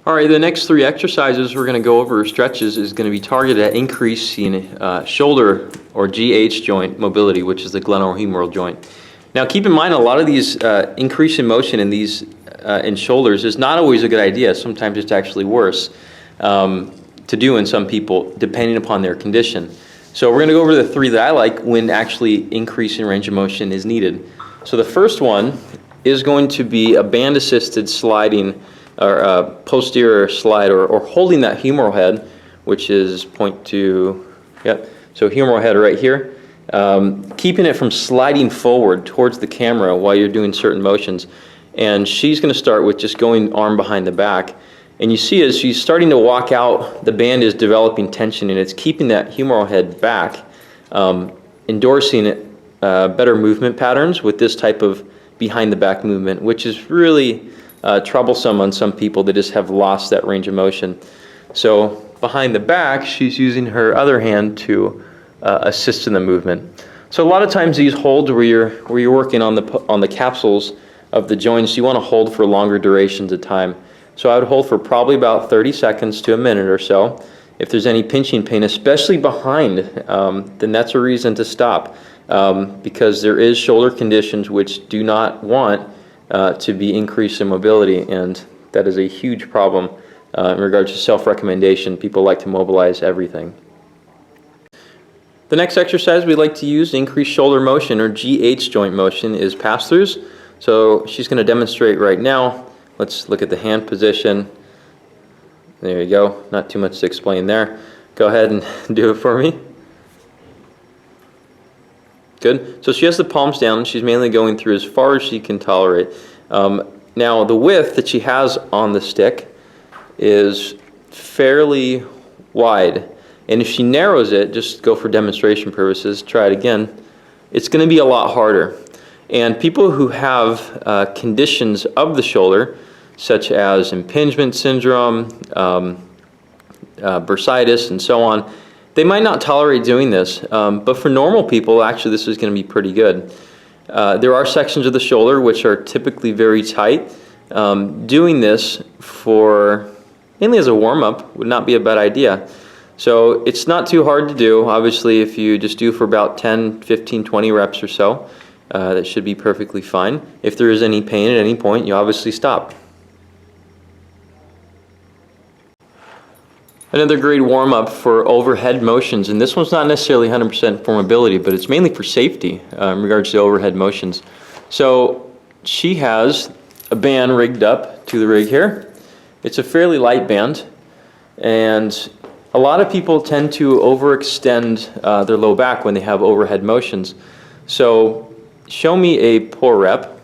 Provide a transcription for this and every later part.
All right, the next three exercises we're going to go over, stretches, is going to be targeted at increasing shoulder or GH joint mobility, which is the glenohumeral joint. Now keep in mind, a lot of these increase in motion in these in shoulders is not always a good idea. Sometimes it's actually worse to do in some people, depending upon their condition. So we're going to go over the three that I like when actually increasing range of motion is needed. So the first one is going to be a band-assisted sliding or posterior slide, or holding that humeral head, which is point to, yep, so humeral head right here. Keeping it from sliding forward towards the camera while you're doing certain motions. And she's going to start with just going arm behind the back. And you see as she's starting to walk out, the band is developing tension and it's keeping that humeral head back, endorsing better movement patterns with this type of behind the back movement, which is really troublesome on some people that just have lost that range of motion. So behind the back, she's using her other hand to assist in the movement. So a lot of times these holds where you're working on the capsules of the joints, you want to hold for longer durations of time. So I would hold for probably about 30 seconds to a minute or so. If there's any pinching pain, especially behind, then that's a reason to stop, because there is shoulder conditions which do not want to be increased in mobility, and that is a huge problem in regards to self-recommendation. People like to mobilize everything. The next exercise we like to use to increase shoulder motion or GH joint motion is pass-throughs. So she's going to demonstrate right now. Let's look at the hand position. There you go. Not too much to explain there. Go ahead and do it for me. Good. So she has the palms down. She's mainly going through as far as she can tolerate. Now the width that she has on the stick is fairly wide. And if she narrows it, just go for demonstration purposes, try it again, it's going to be a lot harder. And people who have conditions of the shoulder, such as impingement syndrome, bursitis, and so on, they might not tolerate doing this. But for normal people, actually, this is going to be pretty good. There are sections of the shoulder which are typically very tight. Doing this for mainly as a warm-up would not be a bad idea. So it's not too hard to do. Obviously, if you just do for about 10, 15, 20 reps or so, that should be perfectly fine. If there is any pain at any point, you obviously stop. Another great warm-up for overhead motions, and this one's not necessarily 100% for mobility, but it's mainly for safety in regards to overhead motions. So she has a band rigged up to the rig here. It's a fairly light band, and a lot of people tend to overextend their low back when they have overhead motions. So show me a pull rep.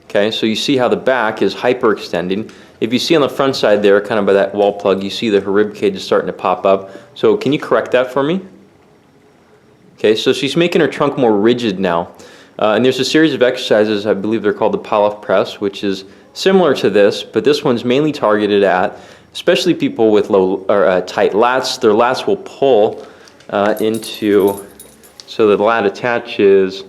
Okay, so you see how the back is hyperextending. If you see on the front side there, kind of by that wall plug, you see that her rib cage is starting to pop up. So can you correct that for me? Okay, so she's making her trunk more rigid now. And there's a series of exercises, I believe they're called the Pallof press, which is similar to this, but this one's mainly targeted at especially people with low or tight lats. Their lats will pull into, so the lat attaches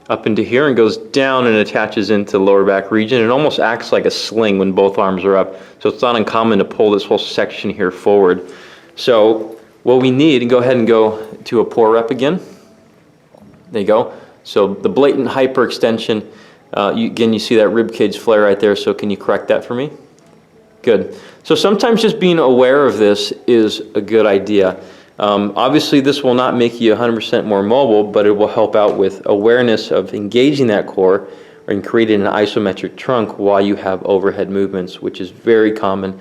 up into here and goes down and attaches into the lower back region. It almost acts like a sling when both arms are up. So it's not uncommon to pull this whole section here forward. So what we need, and go ahead and go to a pull rep again. There you go. So the blatant hyperextension, again, you see that rib cage flare right there. So can you correct that for me? Good. So sometimes just being aware of this is a good idea. Obviously, this will not make you 100% more mobile, but it will help out with awareness of engaging that core and creating an isometric trunk while you have overhead movements, which is very common.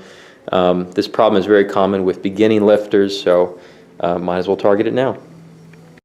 This problem is very common with beginning lifters, so might as well target it now.